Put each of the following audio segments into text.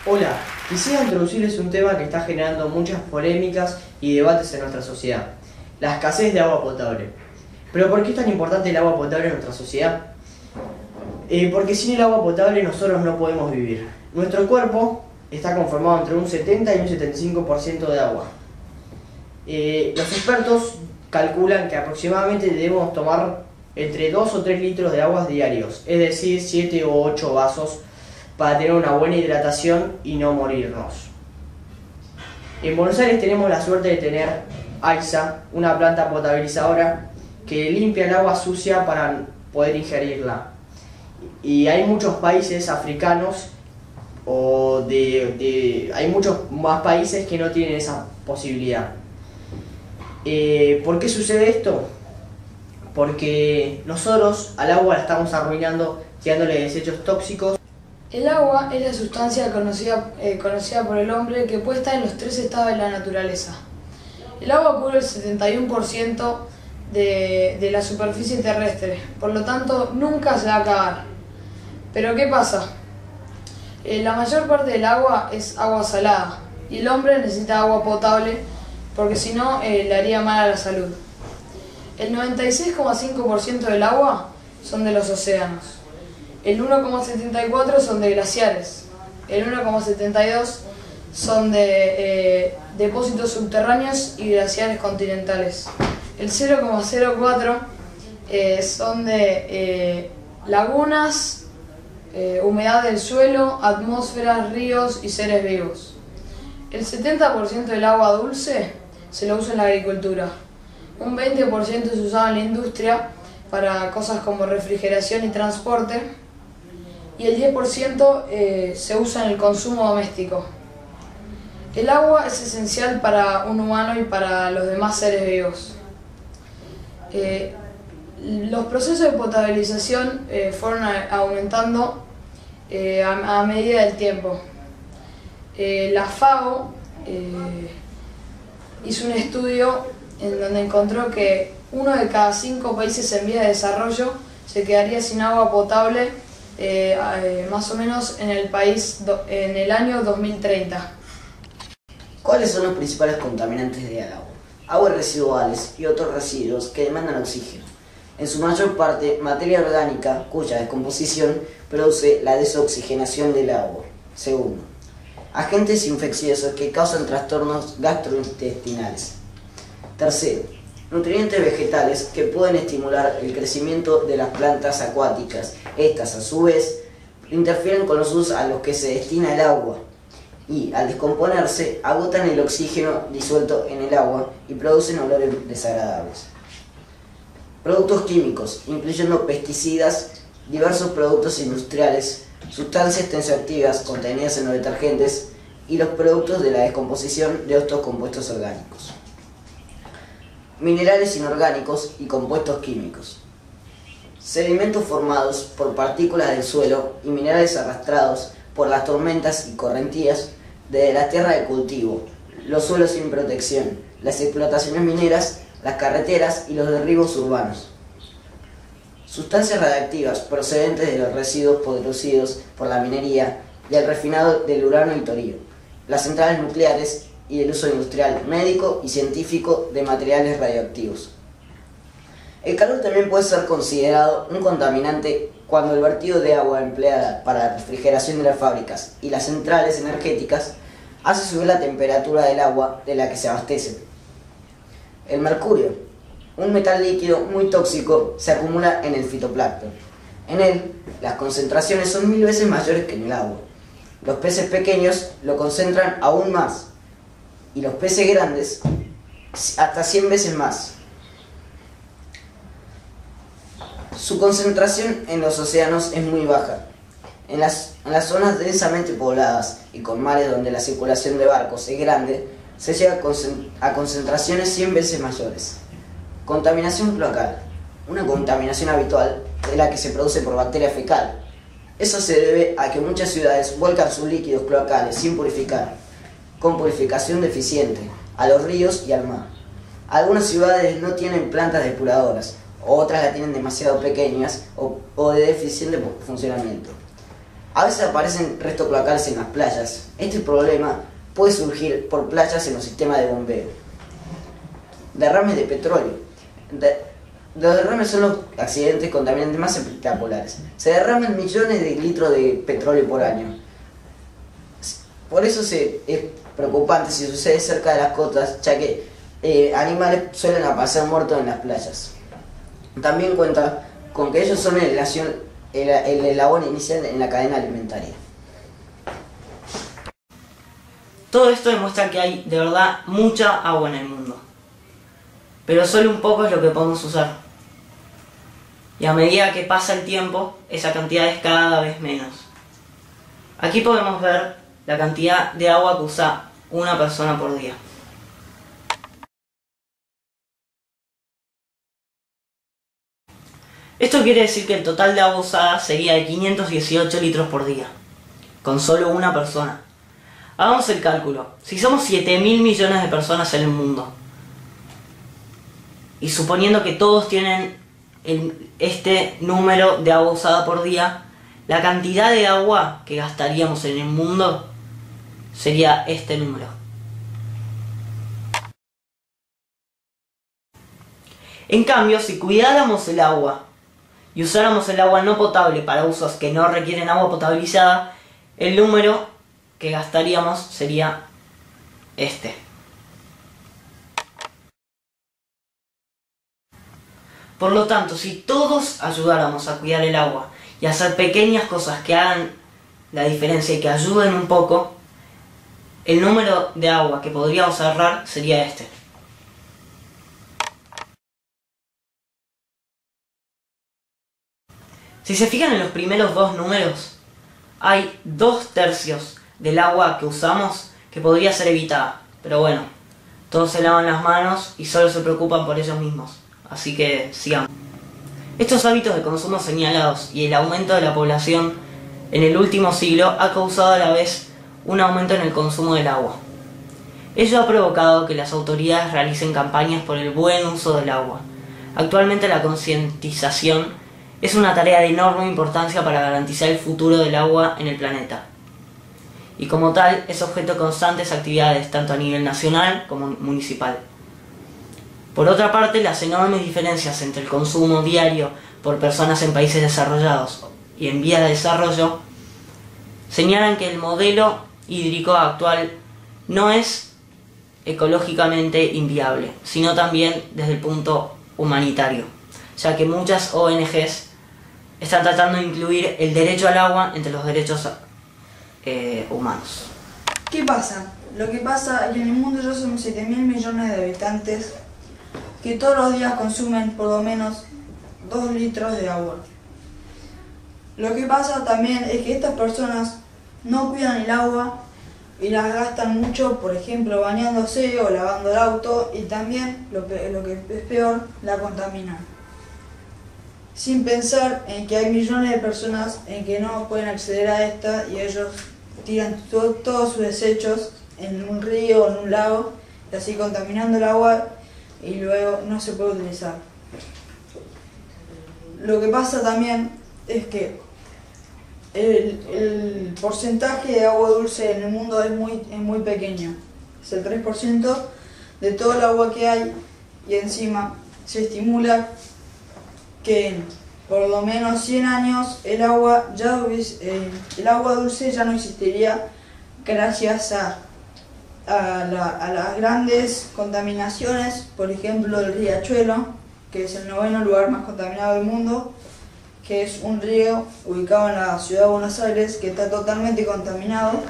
Hola, quisiera introducirles un tema que está generando muchas polémicas y debates en nuestra sociedad: la escasez de agua potable. ¿Pero por qué es tan importante el agua potable en nuestra sociedad? Porque sin el agua potable nosotros no podemos vivir. Nuestro cuerpo está conformado entre un 70 y un 75% de agua. Los expertos calculan que aproximadamente debemos tomar entre 2 o 3 litros de agua diarios, es decir, 7 o 8 vasos, para tener una buena hidratación y no morirnos. En Buenos Aires tenemos la suerte de tener AISA, una planta potabilizadora que limpia el agua sucia para poder ingerirla. Y hay muchos países africanos hay muchos más países que no tienen esa posibilidad. ¿Por qué sucede esto? Porque nosotros al agua la estamos arruinando, tirándole desechos tóxicos. El agua es la sustancia conocida por el hombre que puede estar en los 3 estados de la naturaleza. El agua cubre el 71% de la superficie terrestre, por lo tanto nunca se va a acabar. Pero ¿qué pasa? La mayor parte del agua es agua salada y el hombre necesita agua potable porque si no le haría mal a la salud. El 96,5% del agua son de los océanos. El 1,74% son de glaciares, el 1,72% son de depósitos subterráneos y glaciares continentales. El 0,04% son de lagunas, humedad del suelo, atmósferas, ríos y seres vivos. El 70% del agua dulce se lo usa en la agricultura. Un 20% es usado en la industria para cosas como refrigeración y transporte. Y el 10% se usa en el consumo doméstico. El agua es esencial para un humano y para los demás seres vivos. Los procesos de potabilización fueron aumentando a medida del tiempo. La FAO hizo un estudio en donde encontró que 1 de cada 5 países en vías de desarrollo se quedaría sin agua potable más o menos en el país en el año 2030. ¿Cuáles son los principales contaminantes del agua? Aguas residuales y otros residuos que demandan oxígeno. En su mayor parte, materia orgánica cuya descomposición produce la desoxigenación del agua. Segundo, agentes infecciosos que causan trastornos gastrointestinales. Tercero, nutrientes vegetales que pueden estimular el crecimiento de las plantas acuáticas. Estas, a su vez, interfieren con los usos a los que se destina el agua y, al descomponerse, agotan el oxígeno disuelto en el agua y producen olores desagradables. Productos químicos, incluyendo pesticidas, diversos productos industriales, sustancias tensioactivas contenidas en los detergentes y los productos de la descomposición de estos compuestos orgánicos. Minerales inorgánicos y compuestos químicos. Sedimentos formados por partículas del suelo y minerales arrastrados por las tormentas y correntías de la tierra de cultivo, los suelos sin protección, las explotaciones mineras, las carreteras y los derribos urbanos. Sustancias radiactivas procedentes de los residuos producidos por la minería y el refinado del uranio y torio, las centrales nucleares y el uso industrial, médico y científico de materiales radioactivos. El calor también puede ser considerado un contaminante cuando el vertido de agua empleada para la refrigeración de las fábricas y las centrales energéticas hace subir la temperatura del agua de la que se abastecen. El mercurio, un metal líquido muy tóxico, se acumula en el fitoplancton. En él, las concentraciones son 1000 veces mayores que en el agua. Los peces pequeños lo concentran aún más y los peces grandes hasta 100 veces más. Su concentración en los océanos es muy baja. En las zonas densamente pobladas y con mares donde la circulación de barcos es grande, se llega a concentraciones 100 veces mayores. Contaminación cloacal, una contaminación habitual de la que se produce por bacteria fecal. Eso se debe a que muchas ciudades vuelcan sus líquidos cloacales sin purificar. con purificación deficiente a los ríos y al mar. Algunas ciudades no tienen plantas depuradoras, otras la tienen demasiado pequeñas o de deficiente funcionamiento. A veces aparecen restos cloacales en las playas. Este problema puede surgir por playas en los sistemas de bombeo. Derrames de petróleo. Los derrames son los accidentes contaminantes más espectaculares. Se derraman millones de litros de petróleo por año. Por eso es preocupante si sucede cerca de las costas, ya que animales suelen aparecer muertos en las playas. También cuenta con que ellos son el eslabón inicial en la cadena alimentaria. Todo esto demuestra que hay de verdad mucha agua en el mundo, pero solo un poco es lo que podemos usar. Y a medida que pasa el tiempo, esa cantidad es cada vez menos. Aquí podemos ver la cantidad de agua que usa una persona por día. Esto quiere decir que el total de agua usada sería de 518 litros por día, con solo una persona. Hagamos el cálculo. Si somos 7.000 millones de personas en el mundo, y suponiendo que todos tienen este número de agua usada por día, la cantidad de agua que gastaríamos en el mundo sería este número. En cambio, si cuidáramos el agua y usáramos el agua no potable para usos que no requieren agua potabilizada, el número que gastaríamos sería este. Por lo tanto, si todos ayudáramos a cuidar el agua y a hacer pequeñas cosas que hagan la diferencia y que ayuden un poco, el número de agua que podríamos ahorrar sería este. Si se fijan en los primeros dos números, hay 2/3 del agua que usamos que podría ser evitada. Pero bueno, todos se lavan las manos y solo se preocupan por ellos mismos. Así que sigamos. Estos hábitos de consumo señalados y el aumento de la población en el último siglo ha causado a la vez un aumento en el consumo del agua. Ello ha provocado que las autoridades realicen campañas por el buen uso del agua. Actualmente la concientización es una tarea de enorme importancia para garantizar el futuro del agua en el planeta. Y como tal, es objeto de constantes actividades tanto a nivel nacional como municipal. Por otra parte, las enormes diferencias entre el consumo diario por personas en países desarrollados y en vías de desarrollo señalan que el modelo hídrico actual no es ecológicamente inviable, sino también desde el punto humanitario, ya que muchas ONGs están tratando de incluir el derecho al agua entre los derechos humanos. ¿Qué pasa? Lo que pasa es que en el mundo ya somos 7.000 millones de habitantes que todos los días consumen por lo menos 2 litros de agua. Lo que pasa también es que estas personas no cuidan el agua y las gastan mucho, por ejemplo, bañándose o lavando el auto, y también, lo que es peor, la contaminan. Sin pensar en que hay millones de personas en que no pueden acceder a esta y ellos tiran todos sus desechos en un río o en un lago, y así contaminando el agua y luego no se puede utilizar. Lo que pasa también es que el porcentaje de agua dulce en el mundo es muy pequeño. Es el 3% de todo el agua que hay, y encima se estimula que en por lo menos 100 años el agua dulce ya no existiría gracias a las grandes contaminaciones, por ejemplo el riachuelo, que es el 9º lugar más contaminado del mundo, que es un río ubicado en la ciudad de Buenos Aires que está totalmente contaminado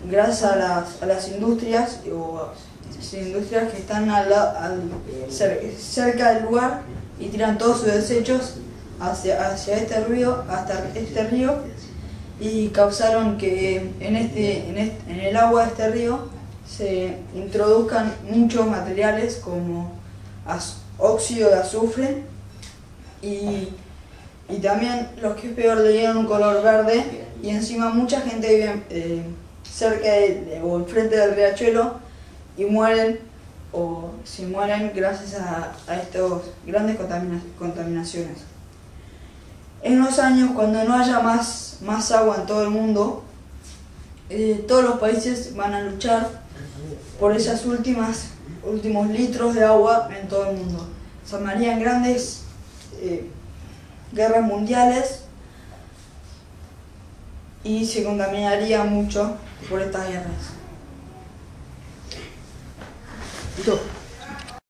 gracias a las industrias que están cerca del lugar y tiran todos sus desechos hacia este río, y causaron que en el agua de este río se introduzcan muchos materiales como óxido de azufre y también, lo que es peor, le dieron un color verde, y encima mucha gente cerca o enfrente del riachuelo y mueren, o si mueren gracias a estas grandes contaminaciones. En los años, cuando no haya más agua en todo el mundo, todos los países van a luchar por esos últimos litros de agua en todo el mundo. Se armarían grandes guerras mundiales y se contaminaría mucho por estas guerras. ¿Listo?